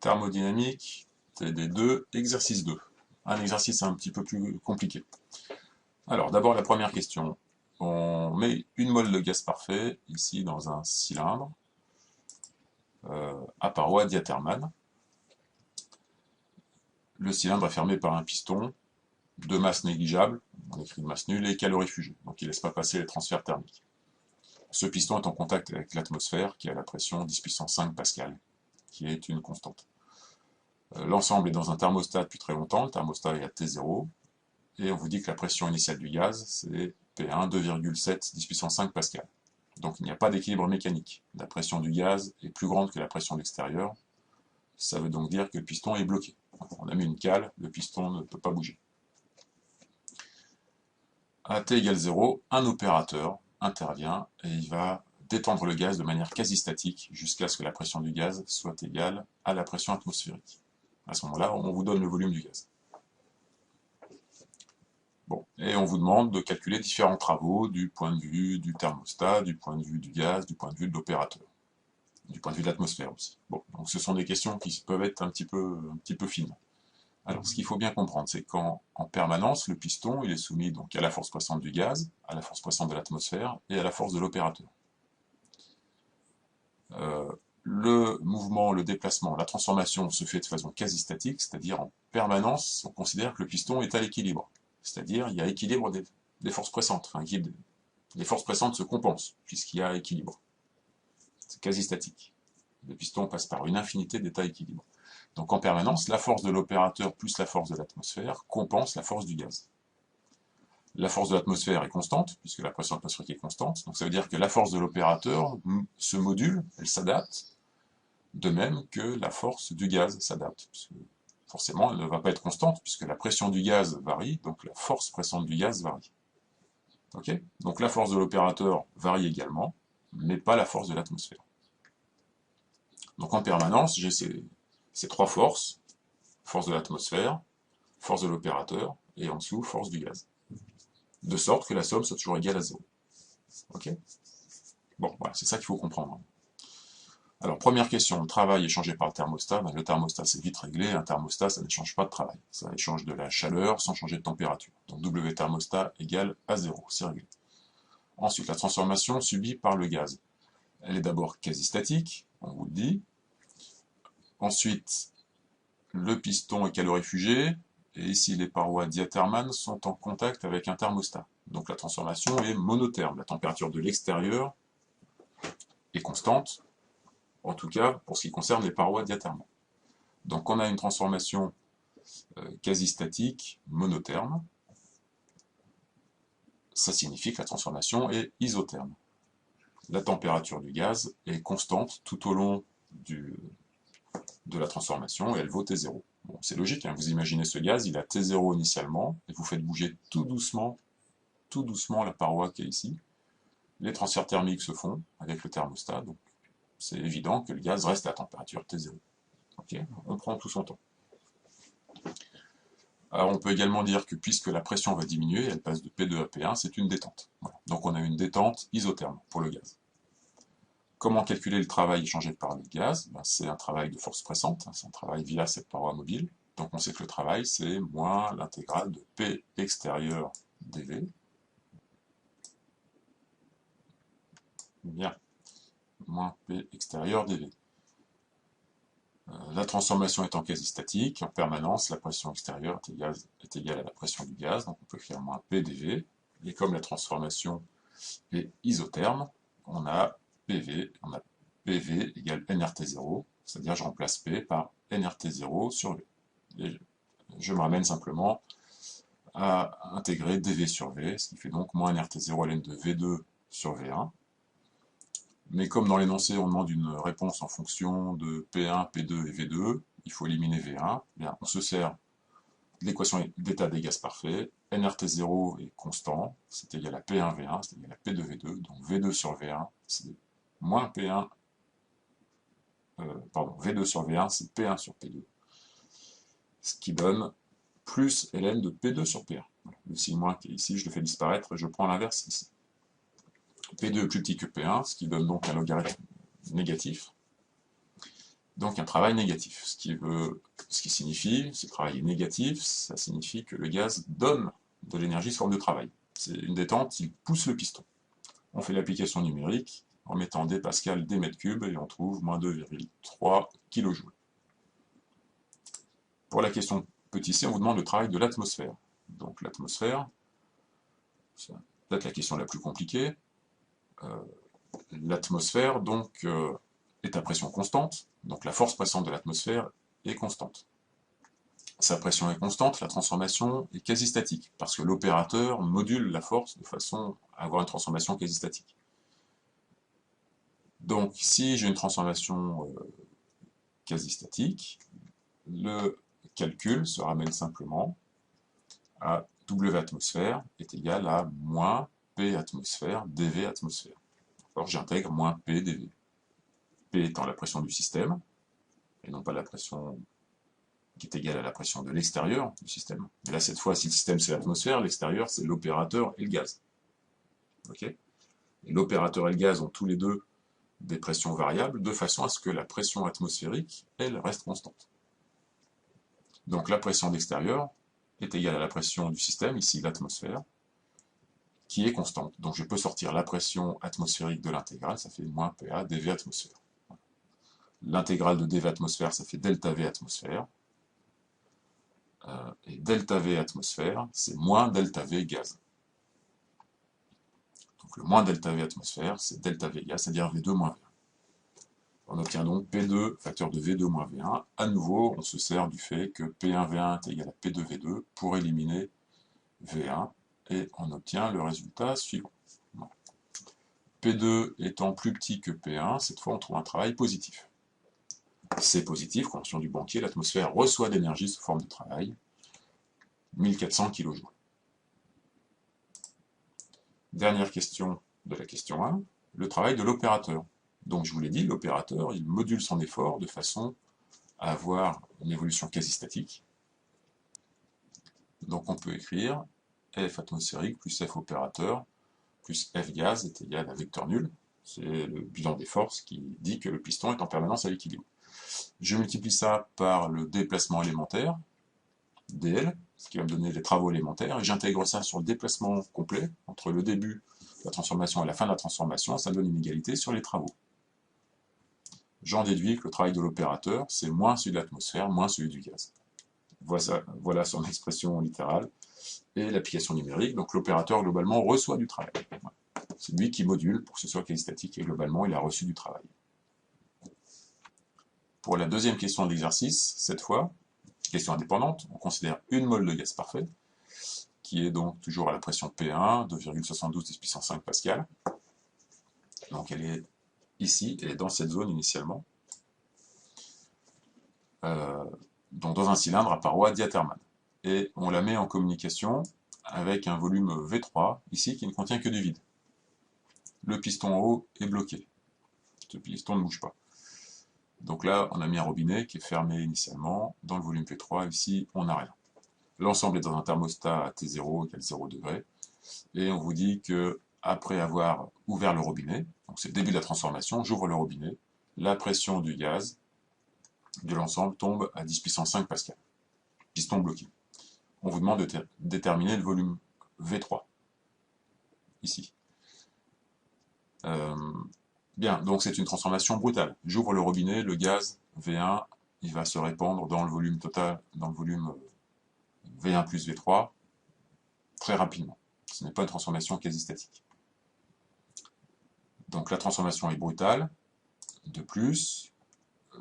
Thermodynamique, TD2, exercice 2. Un exercice un petit peu plus compliqué. Alors, d'abord la première question. On met une mole de gaz parfait, ici dans un cylindre, à paroi diathermale. Le cylindre est fermé par un piston de masse négligeable, on écrit de masse nulle, et calorifugé, donc il ne laisse pas passer les transferts thermiques. Ce piston est en contact avec l'atmosphère, qui a la pression 10 puissance 5 pascal, qui est une constante. L'ensemble est dans un thermostat depuis très longtemps, le thermostat est à T0, et on vous dit que la pression initiale du gaz, c'est P1, 2,7, 10 puissance 5 pascal. Donc il n'y a pas d'équilibre mécanique. La pression du gaz est plus grande que la pression de l'extérieur. Ça veut donc dire que le piston est bloqué. On a mis une cale, le piston ne peut pas bouger. À T égale 0, un opérateur intervient et il va détendre le gaz de manière quasi statique jusqu'à ce que la pression du gaz soit égale à la pression atmosphérique. À ce moment-là, on vous donne le volume du gaz. Bon, et on vous demande de calculer différents travaux du point de vue du thermostat, du point de vue du gaz, du point de vue de l'opérateur, du point de vue de l'atmosphère aussi. Bon, donc ce sont des questions qui peuvent être un petit peu fines. Alors, ce qu'il faut bien comprendre, c'est qu'en permanence, le piston il est soumis donc à la force pressante du gaz, à la force pressante de l'atmosphère et à la force de l'opérateur. Le mouvement, le déplacement, la transformation se fait de façon quasi statique, c'est-à-dire en permanence, on considère que le piston est à l'équilibre. C'est-à-dire il y a équilibre des forces pressantes. Enfin, les forces pressantes se compensent, puisqu'il y a équilibre. C'est quasi statique. Le piston passe par une infinité d'états équilibre. Donc en permanence, la force de l'opérateur plus la force de l'atmosphère compense la force du gaz. La force de l'atmosphère est constante, puisque la pression atmosphérique est constante. Donc ça veut dire que la force de l'opérateur se module, elle s'adapte, de même que la force du gaz s'adapte. Forcément, elle ne va pas être constante, puisque la pression du gaz varie, donc la force pressante du gaz varie. Okay, donc la force de l'opérateur varie également, mais pas la force de l'atmosphère. Donc en permanence, j'ai ces trois forces, force de l'atmosphère, force de l'opérateur, et en dessous, force du gaz. De sorte que la somme soit toujours égale à 0. Ok? Bon, voilà, c'est ça qu'il faut comprendre. Alors, première question, le travail échangé par le thermostat. Ben, le thermostat, c'est vite réglé. Un thermostat, ça n'échange pas de travail. Ça échange de la chaleur sans changer de température. Donc, W thermostat égale à 0, c'est réglé. Ensuite, la transformation subie par le gaz. Elle est d'abord quasi statique, on vous le dit. Ensuite, le piston est calorifugé, et ici les parois diathermales sont en contact avec un thermostat. Donc la transformation est monotherme. La température de l'extérieur est constante, en tout cas pour ce qui concerne les parois diathermales. Donc on a une transformation quasi statique, monotherme. Ça signifie que la transformation est isotherme. La température du gaz est constante tout au long de la transformation et elle vaut T0. Bon, c'est logique, hein, vous imaginez ce gaz, il a T0 initialement, et vous faites bouger tout doucement la paroi qui est ici. Les transferts thermiques se font avec le thermostat, donc c'est évident que le gaz reste à température T0. Okay, on prend tout son temps. Alors on peut également dire que puisque la pression va diminuer, elle passe de P2 à P1, c'est une détente. Voilà. Donc on a une détente isotherme pour le gaz. Comment calculer le travail échangé par le gaz? Ben, c'est un travail de force pressante, c'est un travail via cette paroi mobile. Donc on sait que le travail, c'est moins l'intégrale de P extérieur dV. Bien, moins P extérieur dV. La transformation étant quasi statique, en permanence, la pression extérieure est égale à la pression du gaz, donc on peut écrire moins P dV. Et comme la transformation est isotherme, on a PV égale nRT0, c'est-à-dire je remplace P par nRT0 sur V. Et je me ramène simplement à intégrer dV sur V, ce qui fait donc moins nRT0 ln de V2 sur V1. Mais comme dans l'énoncé on demande une réponse en fonction de P1, P2 et V2, il faut éliminer V1, bien, on se sert de l'équation d'état des gaz parfaits, nRT0 est constant, c'est égal à P1V1, c'est égal à P2V2, donc V2 sur V1, c'est moins P1, V2 sur V1, c'est P1 sur P2, ce qui donne plus ln de P2 sur P1. Voilà. Le signe moins qui est ici, je le fais disparaître et je prends l'inverse ici. P2 est plus petit que P1, ce qui donne donc un logarithme négatif. Donc un travail négatif, ce qui signifie, si le travail est négatif, ça signifie que le gaz donne de l'énergie sous forme de travail. C'est une détente, il pousse le piston. On fait l'application numérique en mettant des pascals, des mètres cubes, et on trouve moins 2,3 kJ. Pour la question petit c, on vous demande le travail de l'atmosphère. Donc l'atmosphère, c'est peut-être la question la plus compliquée. L'atmosphère, donc, est à pression constante, donc la force passante de l'atmosphère est constante. Sa pression est constante, la transformation est quasi statique, parce que l'opérateur module la force de façon à avoir une transformation quasi statique. Donc, si j'ai une transformation quasi statique, le calcul se ramène simplement à W atmosphère est égal à moins P atmosphère dV atmosphère. Alors j'intègre moins P dV. P étant la pression du système, et non pas la pression qui est égale à la pression de l'extérieur du système. Et là, cette fois, si le système c'est l'atmosphère, l'extérieur c'est l'opérateur et le gaz. Okay, et l'opérateur et le gaz ont tous les deux des pressions variables, de façon à ce que la pression atmosphérique, elle, reste constante. Donc la pression d'extérieur est égale à la pression du système, ici l'atmosphère, qui est constante. Donc je peux sortir la pression atmosphérique de l'intégrale, ça fait moins PA dV atmosphère. L'intégrale de dV atmosphère, ça fait delta V atmosphère. Et delta V atmosphère, c'est moins delta V gaz. Donc le moins delta V atmosphère, c'est delta V gaz, c'est-à-dire V2 moins V1. On obtient donc P2 facteur de V2 moins V1. À nouveau, on se sert du fait que P1V1 est égal à P2V2 pour éliminer V1, et on obtient le résultat suivant. P2 étant plus petit que P1, cette fois on trouve un travail positif. C'est positif, condition du banquier, l'atmosphère reçoit de l'énergie sous forme de travail, 1400 kJ. Dernière question de la question 1, le travail de l'opérateur. Donc je vous l'ai dit, l'opérateur, il module son effort de façon à avoir une évolution quasi statique. Donc on peut écrire F atmosphérique plus F opérateur plus F gaz est égal à vecteur nul. C'est le bilan des forces qui dit que le piston est en permanence à l'équilibre. Je multiplie ça par le déplacement élémentaire, dl, ce qui va me donner les travaux élémentaires, et j'intègre ça sur le déplacement complet, entre le début de la transformation et la fin de la transformation, ça donne une égalité sur les travaux. J'en déduis que le travail de l'opérateur, c'est moins celui de l'atmosphère, moins celui du gaz. Voilà son expression littérale. Et l'application numérique, donc l'opérateur globalement reçoit du travail. C'est lui qui module pour que ce soit quasi statique, et globalement il a reçu du travail. Pour la deuxième question de l'exercice, cette fois, question indépendante, on considère une mole de gaz parfait, qui est donc toujours à la pression P1, 2,72 10 puissance 5 pascal. Donc elle est ici, elle est dans cette zone initialement. Donc dans un cylindre à paroi diathermale. Et on la met en communication avec un volume V3, ici, qui ne contient que du vide. Le piston en haut est bloqué. Ce piston ne bouge pas. Donc là, on a mis un robinet qui est fermé initialement. Dans le volume V3, ici, on n'a rien. L'ensemble est dans un thermostat à T0 égale 0 degré. Et on vous dit que après avoir ouvert le robinet, donc c'est le début de la transformation, j'ouvre le robinet, la pression du gaz de l'ensemble tombe à 10 puissance 5 pascal. Piston bloqué. On vous demande de déterminer le volume V3, ici. Bien, donc c'est une transformation brutale. J'ouvre le robinet, le gaz V1, il va se répandre dans le volume total, dans le volume V1 plus V3, très rapidement. Ce n'est pas une transformation quasi statique. Donc la transformation est brutale. De plus,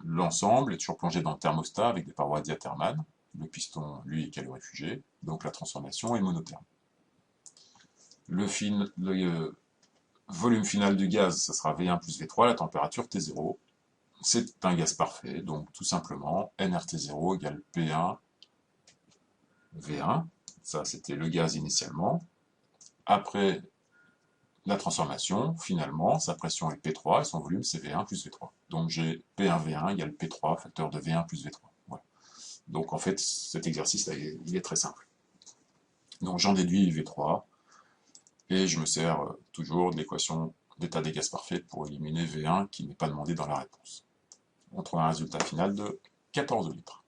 l'ensemble est toujours plongé dans le thermostat avec des parois diathermales. Le piston, lui, est calorifugé, donc la transformation est monotherme. Le volume final du gaz, ça sera V1 plus V3, la température T0. C'est un gaz parfait, donc tout simplement, nRT0 égale P1 V1. Ça, c'était le gaz initialement. Après la transformation, finalement, sa pression est P3 et son volume, c'est V1 plus V3. Donc j'ai P1 V1 égale P3, facteur de V1 plus V3. Voilà. Donc en fait, cet exercice-là, il est très simple. Donc j'en déduis V3, et je me sers toujours de l'équation d'état des gaz parfaits pour éliminer V1 qui n'est pas demandé dans la réponse. on trouve un résultat final de 14 litres.